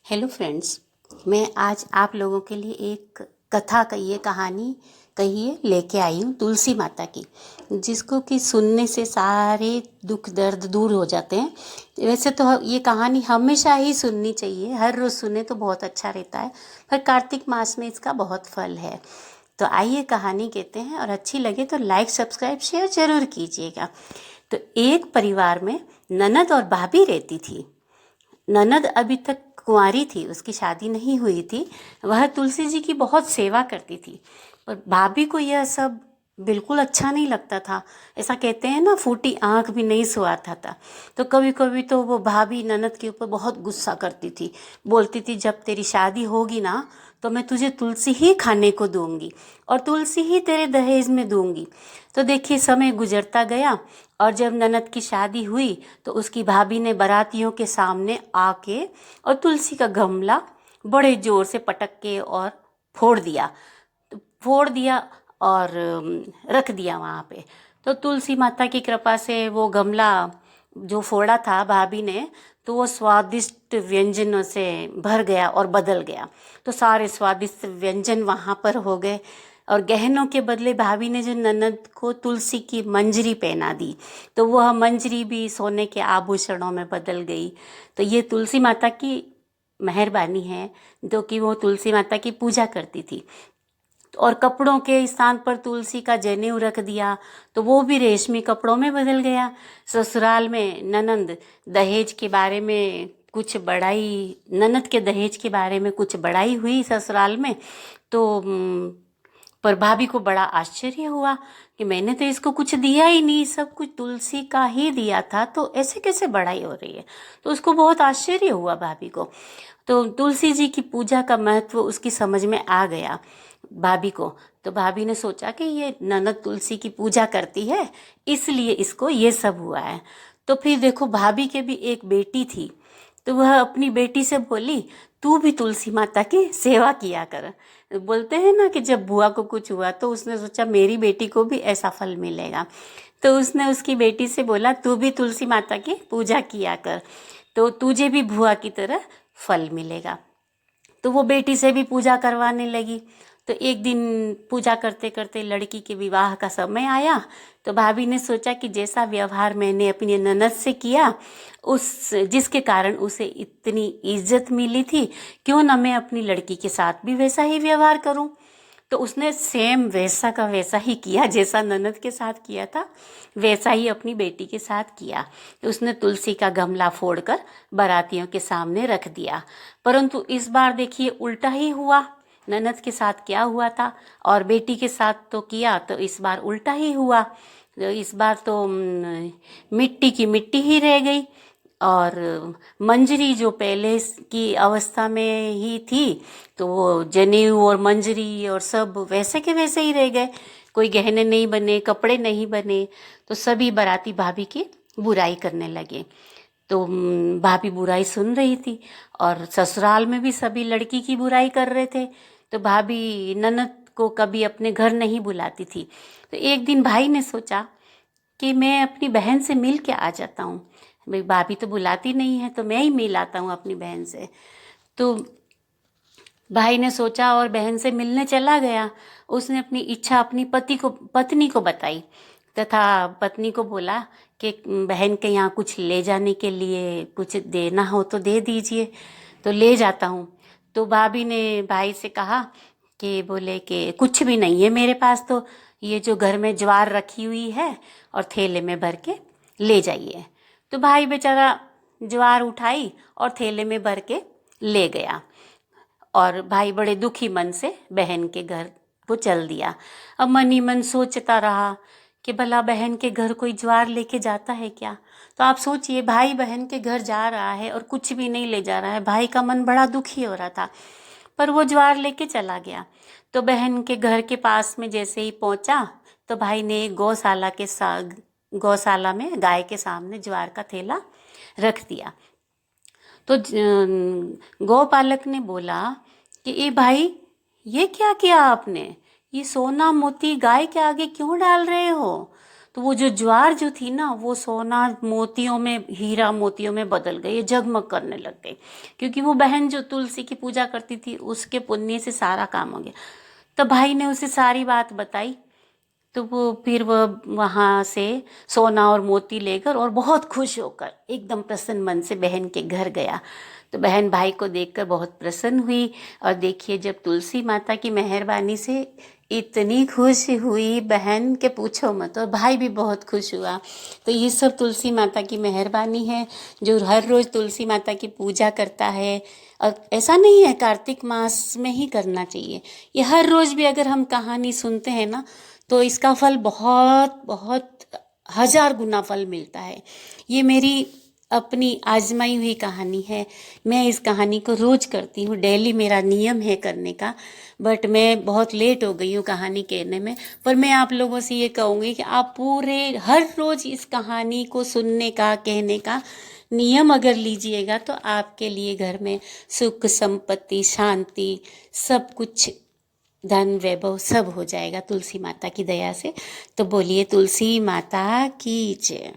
Hello friends. मैं आज आप लोगों के लिए एक कथा कहिए कहानी कहिए लेके आई हूँ तुलसी माता की, जिसको कि सुनने से सारे दुख दर्द दूर हो जाते हैं। वैसे तो ये कहानी हमेशा ही सुननी चाहिए, हर रोज़ सुने तो बहुत अच्छा रहता है, पर कार्तिक मास में इसका बहुत फल है। तो आइए कहानी कहते हैं, और अच्छी लगे तो लाइक सब्सक्राइब शेयर ज़रूर कीजिएगा। तो एक परिवार में ननद और भाभी रहती थी। ननद अभी तक कुंवारी थी, उसकी शादी नहीं हुई थी। वह तुलसी जी की बहुत सेवा करती थी, पर भाभी को यह सब बिल्कुल अच्छा नहीं लगता था। ऐसा कहते हैं ना, फूटी आंख भी नहीं सुहाता था। तो कभी कभी तो वो भाभी ननद के ऊपर बहुत गुस्सा करती थी, बोलती थी जब तेरी शादी होगी ना तो मैं तुझे तुलसी ही खाने को दूंगी और तुलसी ही तेरे दहेज में दूंगी। तो देखिए समय गुजरता गया, और जब ननद की शादी हुई तो उसकी भाभी ने बारातियों के सामने आके और तुलसी का गमला बड़े जोर से पटक के और फोड़ दिया। तो फोड़ दिया और रख दिया वहाँ पे। तो तुलसी माता की कृपा से वो गमला जो फोड़ा था भाभी ने, तो वो स्वादिष्ट व्यंजनों से भर गया और बदल गया। तो सारे स्वादिष्ट व्यंजन वहाँ पर हो गए, और गहनों के बदले भाभी ने जो ननद को तुलसी की मंजरी पहना दी, तो वह मंजरी भी सोने के आभूषणों में बदल गई। तो ये तुलसी माता की मेहरबानी है, जो कि वो तुलसी माता की पूजा करती थी। और कपड़ों के स्थान पर तुलसी का जनेऊ रख दिया, तो वो भी रेशमी कपड़ों में बदल गया। ससुराल में दहेज के बारे में कुछ बड़ाई ननद के दहेज के बारे में कुछ बड़ाई हुई ससुराल में। तो पर भाभी को बड़ा आश्चर्य हुआ कि मैंने तो इसको कुछ दिया ही नहीं, सब कुछ तुलसी का ही दिया था, तो ऐसे कैसे बड़ाई हो रही है। तो उसको बहुत आश्चर्य हुआ भाभी को। तो तुलसी जी की पूजा का महत्व उसकी समझ में आ गया भाभी को। तो भाभी ने सोचा कि ये ननद तुलसी की पूजा करती है, इसलिए इसको ये सब हुआ है। तो फिर देखो, भाभी के भी एक बेटी थी, तो वह अपनी बेटी से बोली तू भी तुलसी माता की सेवा किया कर। बोलते हैं ना कि जब बुआ को कुछ हुआ तो उसने सोचा मेरी बेटी को भी ऐसा फल मिलेगा। तो उसने उसकी बेटी से बोला तू भी तुलसी माता की पूजा किया कर, तो तुझे भी बुआ की तरह फल मिलेगा। तो वो बेटी से भी पूजा करवाने लगी। तो एक दिन पूजा करते करते लड़की के विवाह का समय आया। तो भाभी ने सोचा कि जैसा व्यवहार मैंने अपनी ननद से किया, उस जिसके कारण उसे इतनी इज्जत मिली थी, क्यों ना मैं अपनी लड़की के साथ भी वैसा ही व्यवहार करूं। तो उसने सेम वैसा का वैसा ही किया, जैसा ननद के साथ किया था वैसा ही अपनी बेटी के साथ किया। तो उसने तुलसी का गमला फोड़कर बारातियों के सामने रख दिया। परंतु इस बार देखिए उल्टा ही हुआ। ननद के साथ क्या हुआ था और बेटी के साथ तो किया, तो इस बार उल्टा ही हुआ। तो इस बार तो मिट्टी की मिट्टी ही रह गई, और मंजरी जो पहले की अवस्था में ही थी, तो वो जनेऊ और मंजरी और सब वैसे के वैसे ही रह गए। कोई गहने नहीं बने, कपड़े नहीं बने। तो सभी बाराती भाभी की बुराई करने लगे। तो भाभी बुराई सुन रही थी, और ससुराल में भी सभी लड़की की बुराई कर रहे थे। तो भाभी ननद को कभी अपने घर नहीं बुलाती थी। तो एक दिन भाई ने सोचा कि मैं अपनी बहन से मिल के आ जाता हूँ, भाई भाभी तो बुलाती नहीं है तो मैं ही मिल आता हूँ अपनी बहन से। तो भाई ने सोचा और बहन से मिलने चला गया। उसने अपनी इच्छा अपनी पत्नी को बताई, तथा पत्नी को बोला कि बहन के यहाँ कुछ ले जाने के लिए कुछ देना हो तो दे दीजिए, तो ले जाता हूँ। तो भाभी ने भाई से कहा कि बोले कि कुछ भी नहीं है मेरे पास, तो ये जो घर में ज्वार रखी हुई है और थैले में भर के ले जाइए। तो भाई बेचारा ज्वार उठाई और थैले में भर के ले गया, और भाई बड़े दुखी मन से बहन के घर को चल दिया। अब मन ही मन सोचता रहा कि भला बहन के घर कोई ज्वार लेके जाता है क्या। तो आप सोचिए, भाई बहन के घर जा रहा है और कुछ भी नहीं ले जा रहा है। भाई का मन बड़ा दुखी हो रहा था, पर वो ज्वार लेके चला गया। तो बहन के घर के पास में जैसे ही पहुंचा, तो भाई ने गौशाला में गाय के सामने ज्वार का थैला रख दिया। तो गौपालक ने बोला कि ए भाई, ये क्या किया आपने, ये सोना मोती गाय के आगे क्यों डाल रहे हो। तो तो वो जो ज्वार जो थी ना, वो सोना मोतियों में, हीरा मोतियों में बदल गई, ये जगमग करने लग गई, क्योंकि वो बहन जो तुलसी की पूजा करती थी उसके पुण्य से सारा काम हो गया। तो भाई ने उसे सारी बात बताई, तो वो फिर वो वहाँ से सोना और मोती लेकर और बहुत खुश होकर एकदम प्रसन्न मन से बहन के घर गया। तो बहन भाई को देखकर बहुत प्रसन्न हुई, और देखिए जब तुलसी माता की मेहरबानी से इतनी खुश हुई बहन के पूछो मत, और भाई भी बहुत खुश हुआ। तो ये सब तुलसी माता की मेहरबानी है, जो हर रोज़ तुलसी माता की पूजा करता है। और ऐसा नहीं है कार्तिक मास में ही करना चाहिए, ये हर रोज़ भी अगर हम कहानी सुनते हैं ना, तो इसका फल बहुत बहुत 1000 गुना फल मिलता है। ये मेरी अपनी आजमाई हुई कहानी है। मैं इस कहानी को रोज़ करती हूँ, डेली मेरा नियम है करने का, बट मैं बहुत लेट हो गई हूँ कहानी कहने में। पर मैं आप लोगों से ये कहूँगी कि आप पूरे हर रोज़ इस कहानी को सुनने का, कहने का नियम अगर लीजिएगा, तो आपके लिए घर में सुख, संपत्ति, शांति, सब कुछ, धन, वैभव सब हो जाएगा तुलसी माता की दया से। तो बोलिए तुलसी माता की जय।